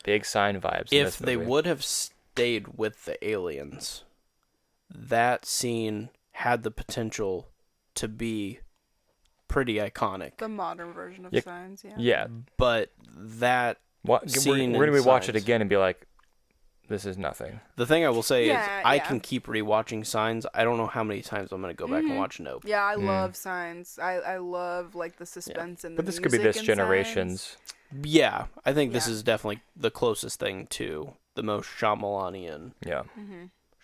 Big Sign vibes. in If this they movie. would have stayed with the aliens, that scene had the potential to be pretty iconic. The modern version of Yeah. Signs, yeah. Yeah. But that We're scene gonna in rewatch it Signs. again and be like, this is nothing. The thing I will say is Yeah, I yeah. can keep rewatching Signs. I don't know how many times I'm going to go back and watch Nope. Yeah, I love Signs. I love like the suspense and the But this could be music this in generation's. Signs. Yeah, I think this Yeah. is definitely the closest thing to the most Shyamalanian, Yeah.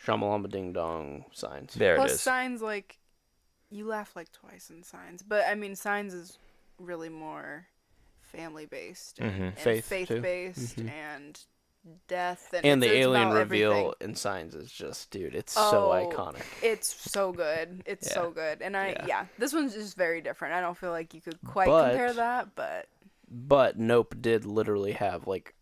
Shyamalama Ding Dong Signs. There Plus it is. Signs, like you laugh like twice in Signs, but I mean Signs is really more family based and Faith, faith too. based and death And the it's alien about reveal everything. in Signs is just, dude, it's so Oh, iconic. It's so good. It's so good. And Yeah. this one's just very different. I don't feel like you could quite But- compare that, but But Nope did literally have like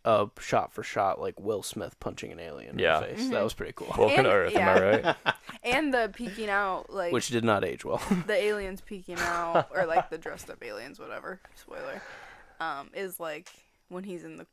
a shot for shot like Will Smith punching an alien Yeah. in the face. That was pretty cool. Welcome And- to Earth, am I right? and the peeking out, like Which did not age well. the aliens peeking out, or like the dressed up aliens, whatever. Spoiler. Is like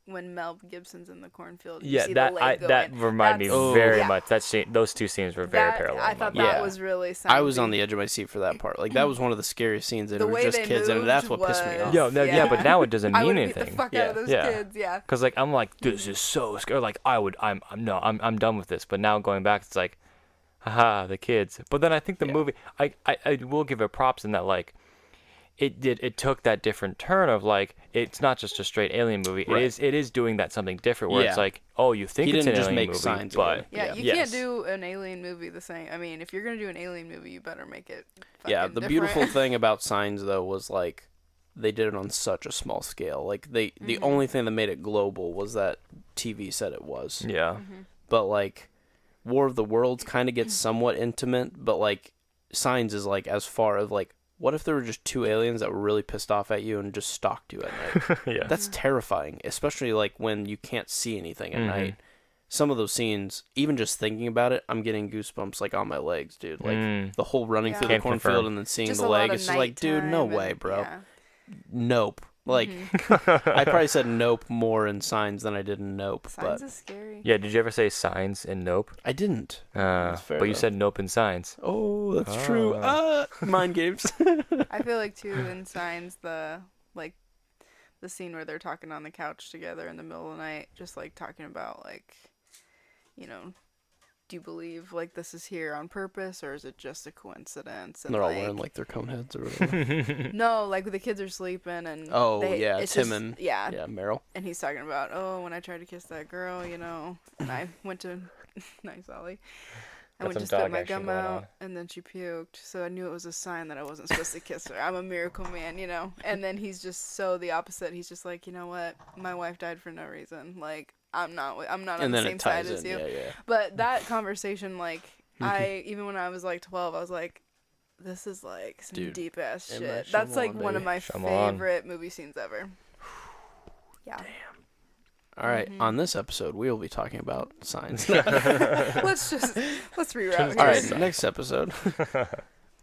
when Mel Gibson's in the cornfield. You Yeah, see that the leg that going. reminded me That's- very yeah. much. That scene, those two scenes were very That- parallel. I in my thought mind. that Yeah. was really. I was on soundy. the edge of my seat for that part. Like that was one of the scariest scenes, and The it was way just they kids, and moved that's what pissed me was- off. Yo, no, yeah, but now it doesn't I mean would beat anything. the fuck Yeah. out of those Yeah. kids. Yeah. Cause like I'm like, this is so scary. Like I'm done with this. But now going back, it's like, haha, the kids. But then I think the movie, I will give it props in that like, it took that different turn of like it's not just a straight alien movie. Right. It is doing that something different where Yeah. it's like, oh, you think He it's didn't an just alien make movie, Signs but again. Yeah, Yeah. you Yes. can't do an alien movie the same. I mean, if you're gonna do an alien movie, you better make it. Yeah, fucking the different. beautiful thing about Signs though was like they did it on such a small scale. Like the only thing that made it global was that TV said it was. yeah. But like War of the Worlds kind of gets somewhat intimate, but like Signs is like as far as like what if there were just two aliens that were really pissed off at you and just stalked you at night? Yeah. That's terrifying, especially like when you can't see anything at Mhm. night. Some of those scenes, even just thinking about it, I'm getting goosebumps like on my legs, dude. Like the whole running Yeah. through the Can't cornfield confirm. and then seeing Just the a lot leg. of It's just like, dude, no nighttime way, and- bro. yeah. Nope. Like I probably said nope more in Signs than I did in Nope, Signs but is scary. Yeah, did you ever say Signs in Nope? I didn't. That's fair, But you though. said Nope in Signs. Oh, that's true. Mind games. I feel like too in Signs the scene where they're talking on the couch together in the middle of the night, just like talking about like, you know, do you believe like this is here on purpose or is it just a coincidence? And They're all wearing like their cone heads or whatever. no, like the kids are sleeping and Yeah, it's Tim just- and yeah, Meryl. and he's talking about, oh, when I tried to kiss that girl, you know, and I went to nice Ollie. I Got went some to spit dog my action gum going out, on. and then she puked. So I knew it was a sign that I wasn't supposed to kiss her. I'm a miracle man, you know. And then he's just so the opposite. He's just like, you know what? My wife died for no reason. Like I'm not on And the then same it side ties as in. you. Yeah. But that conversation, like, even when I was like 12, I was like, this is like some Dude, deep ass M. shit. Night That's like Shyamalan, one of baby. my Shyamalan. favorite movie scenes ever. Yeah. All right, on this episode, we will be talking about Signs. let's reroute. All here. right, next episode.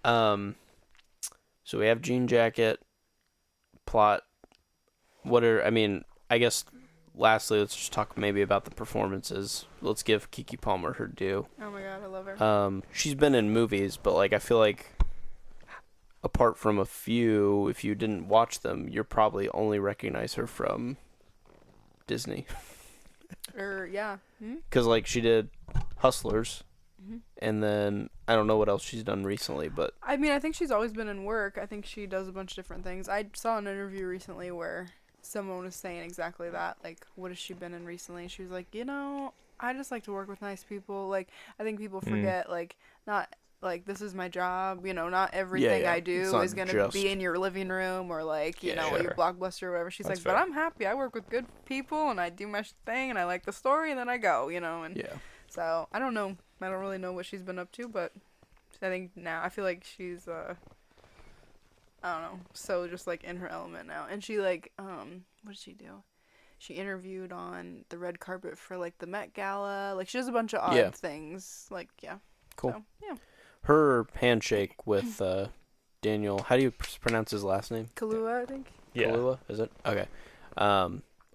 So we have Jean Jacket, plot. I guess, lastly, let's just talk maybe about the performances. Let's give Keke Palmer her due. Oh my god, I love her. She's been in movies, but, like, I feel like apart from a few, if you didn't watch them, you're probably only recognize her from Disney. Yeah. Because, like, she did Hustlers, and then I don't know what else she's done recently, but I mean, I think she's always been in work. I think she does a bunch of different things. I saw an interview recently where someone was saying exactly that. Like, what has she been in recently? She was like, you know, I just like to work with nice people. Like, I think people forget, like, not, like, this is my job. You know, not everything yeah. I It's do not is going to just- be in your living room or, like, you Yeah, know, sure. your Blockbuster or whatever. She's That's like, but fair. I'm happy. I work with good people and I do my thing and I like the story and then I go, you know. And yeah. so, I don't know. I don't really know what she's been up to, but I think now I feel like she's I don't know, so just like in her element now. And she like what did she do? She interviewed on the red carpet for like the Met Gala. Like she does a bunch of odd things. Like Cool. So, yeah. Her handshake with Daniel, how do you pronounce his last name? Kahlua, I think. Yeah. Kahlua, is it? Okay.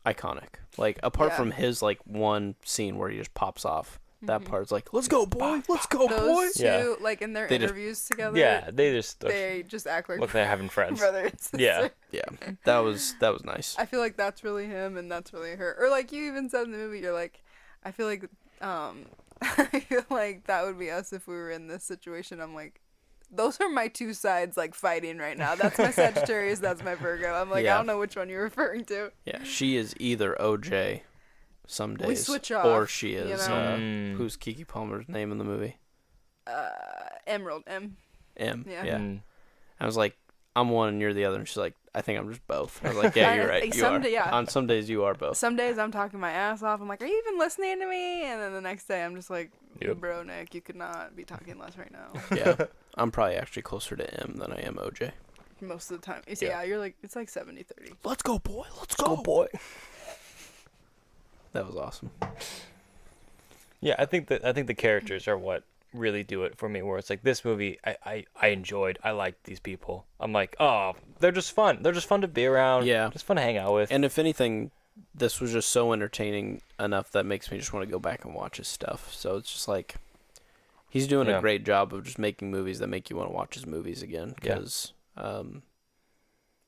Iconic. Like, apart Yeah. from his, like, one scene where he just pops off, that part's like, let's go, boy! Let's go, boy! Those two, Yeah. like in their They just- interviews together, Yeah, they just they just act like look like they're having friends. brother and sister. Yeah. Yeah, that was nice. I feel like that's really him and that's really her. Or like you even said in the movie, you're like, I feel like I feel like that would be us if we were in this situation. I'm like, those are my two sides like fighting right now. That's my Sagittarius, that's my Virgo. I'm like, Yeah. I don't know which one you're referring to. Yeah, she is either OJ some days, We switch off, or she is, you know? who's Keke Palmer's name in the movie? Emerald M. M. Yeah. Yeah. I was like, I'm one and you're the other. And she's like, I think I'm just both. I was like, yeah, you're right. You Some are. day- yeah. On some days, you are both. Some days I'm talking my ass off. I'm like, are you even listening to me? And then the next day I'm just like, Yep. bro, Nick, you could not be talking less right now. Yeah. I'm probably actually closer to M than I am OJ. Most of the time. So Yeah. yeah, you're like, it's like 70-30. Let's go, boy. Let's go, boy. That was awesome. Yeah, I think the characters are what really do it for me. Where it's like this movie, I enjoyed. I liked these people. I'm like, oh, they're just fun. They're just fun to be around. Yeah. just fun to hang out with. And if anything, this was just so entertaining enough that makes me just want to go back and watch his stuff. So it's just like, he's doing a Yeah. great job of just making movies that make you want to watch his movies again. Yeah. Because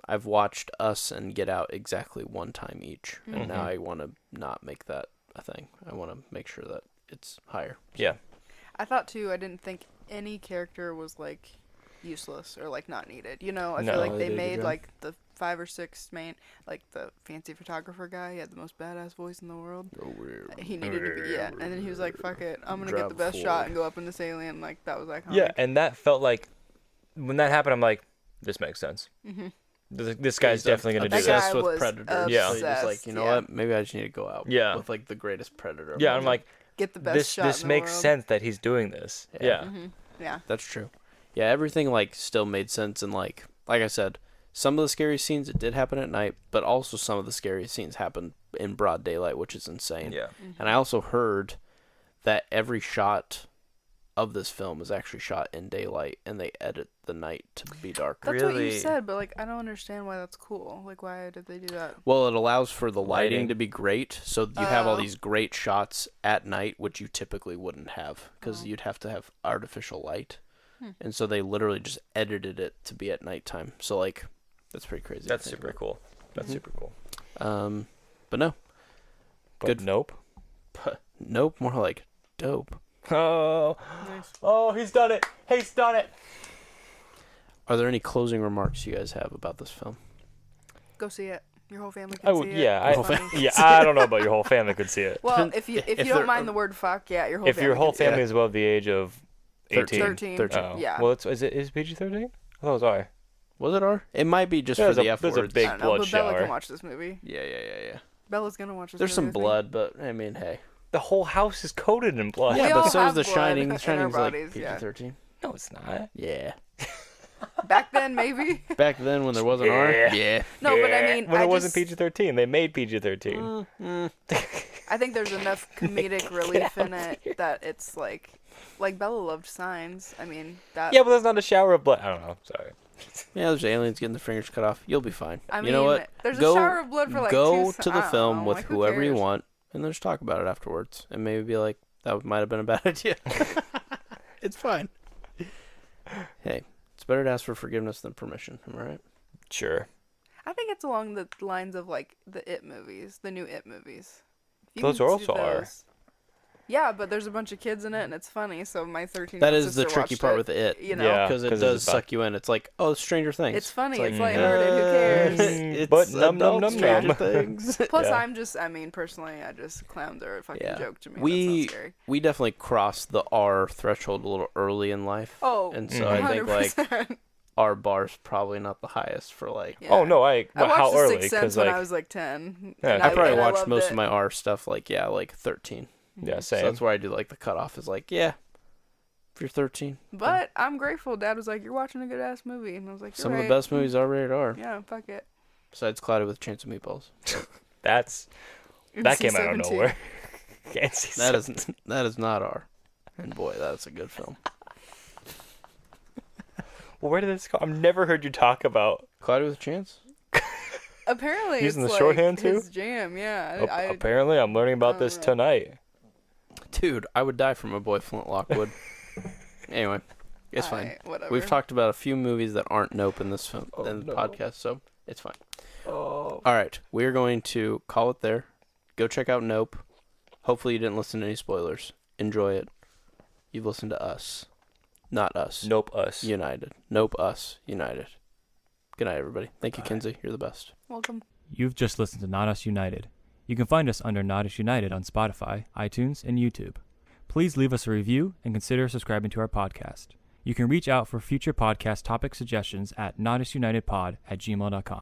I've watched Us and Get Out exactly one time each. And now Mhm. I want to not make that a thing. I want to make sure that it's higher. yeah, I thought too, I didn't think any character was like useless or like not needed. You know, I No, feel like they they did a good made job. like the 5 or 6 main, like the fancy photographer guy. He had the most badass voice in the world. He needed to be, yeah. And then he was like, "Fuck it, I'm gonna get the best shot and go up in this alien." Like that was iconic. Yeah, and that felt like when that happened, I'm like, this makes sense. Mhm. This guy's definitely gonna do That guy this. obsessed with was predators. Yeah. So he's just like, obsessed, you know yeah. what? Maybe I just need to go out. Yeah. With like the greatest predator. of Yeah, all I'm time. like, Get the best this shot. this in the makes world. sense that he's doing this. Yeah. Yeah. Mhm. Yeah. That's true. Yeah, everything like still made sense, and like I said, some of the scary scenes it did happen at night, but also some of the scary scenes happened in broad daylight, which is insane. Yeah. And I also heard that every shot of this film is actually shot in daylight, and they edit the night to be darker. That's what you Really? said, but like I don't understand why that's cool. Like why did they do that? Well, it allows for the lighting Lighting. to be great, so you have all Oh. these great shots at night, which you typically wouldn't have, because Oh. you'd have to have artificial light. Hmm. And so they literally just edited it to be at nighttime. So like, that's pretty crazy. to That's think super about. cool. That's Mhm. super cool. But no, But Good. nope. nope, more like dope. Oh, Nice. oh, he's done it. He's done it. Are there any closing remarks you guys have about this film? Go see it. Your whole family can Oh see it. yeah, It's Your funny. yeah. I don't know about your whole family could see it. Well, if you If don't they're- mind the word fuck, yeah, your whole If family your whole can see it. family is above the age of 18. 13. 13. Oh. Yeah. Well, is it PG-13? I thought it was R. Was it R? It might be just for the F there's a words. big I don't know, blood but Bella shower. can watch this movie. Yeah. Bella's gonna watch this There's some movie with me. blood, but I mean, hey. The whole house is coated in blood. We Yeah, all but so is have The blood Shining. The in our Shining's like bodies, yeah. PG-13. No, it's not. Yeah. Back then, maybe. Back then when there wasn't R? Yeah. Yeah. No, but I mean, when I it wasn't just- PG-13, they made PG-13. I think there's enough comedic relief in it that it's like Bella loved Signs. I mean, that. Yeah, but that's not a shower of blood. I don't know. Sorry. Yeah, there's aliens getting their fingers cut off. You'll be fine. I mean, you know what? there's Go- a shower of blood for like Go two to the I don't film know, with like, who whoever you cares? want, and then just talk about it afterwards, and maybe be like, that might have been a bad idea. It's fine. Hey, it's better to ask for forgiveness than permission. Am I right? Sure. I think it's along the lines of like the It movies, the new It movies. You Those can are see also R. those. Yeah, but there's a bunch of kids in it, and it's funny. So my 13. That is the tricky part with it. You know, Yeah. Because it 'cause does it's about- suck you in. It's like, oh, Stranger Things. it's funny. like, It's lighthearted. Who cares? Mm, but num, num, adult num, Stranger num. Things. Plus, Yeah. I mean, personally, I just clowns are a fucking Yeah. joke to me. We- That's not scary. We definitely crossed the R threshold a little early in life. Oh, And so Mhm. I think like 100%. our bar's probably not the highest for like. Yeah. Oh no, I well, watched how The early? Sixth Sense Because when like, I was like 10. Yeah, and I probably and watched loved most it. of my R stuff like 13. yeah, So same. that's where I do like the cutoff is like, yeah, if you're 13. But I'm grateful. Dad was like, "You're watching a good ass movie," and I was like, You're Some right. of the best movies are rated R. Yeah, fuck it. Besides Cloudy with a Chance of Meatballs. That came out of NC-17. nowhere. Can't see That is not R. And boy, that's a good film. Well, where did this go? I've never heard you talk about. Cloudy with a Chance? Apparently, Using it's the like shorthand, too? his jam. Yeah, Apparently, I'm learning about this know. tonight. Dude, I would die for my boy Flint Lockwood. Anyway, it's fine. Whatever. We've talked about a few movies that aren't Nope in this film, Oh, in the no. podcast, so it's fine. Oh. All right, we're going to call it there. Go check out Nope. Hopefully you didn't listen to any spoilers. Enjoy it. You've listened to us. Not us. Nope, us. United. Nope, us. United. Good night, everybody. Thank you, Bye. Kenzie. You're the best. Welcome. You've just listened to Not Us United. You can find us under Not Us United on Spotify, iTunes, and YouTube. Please leave us a review and consider subscribing to our podcast. You can reach out for future podcast topic suggestions at notusunitedpod@gmail.com.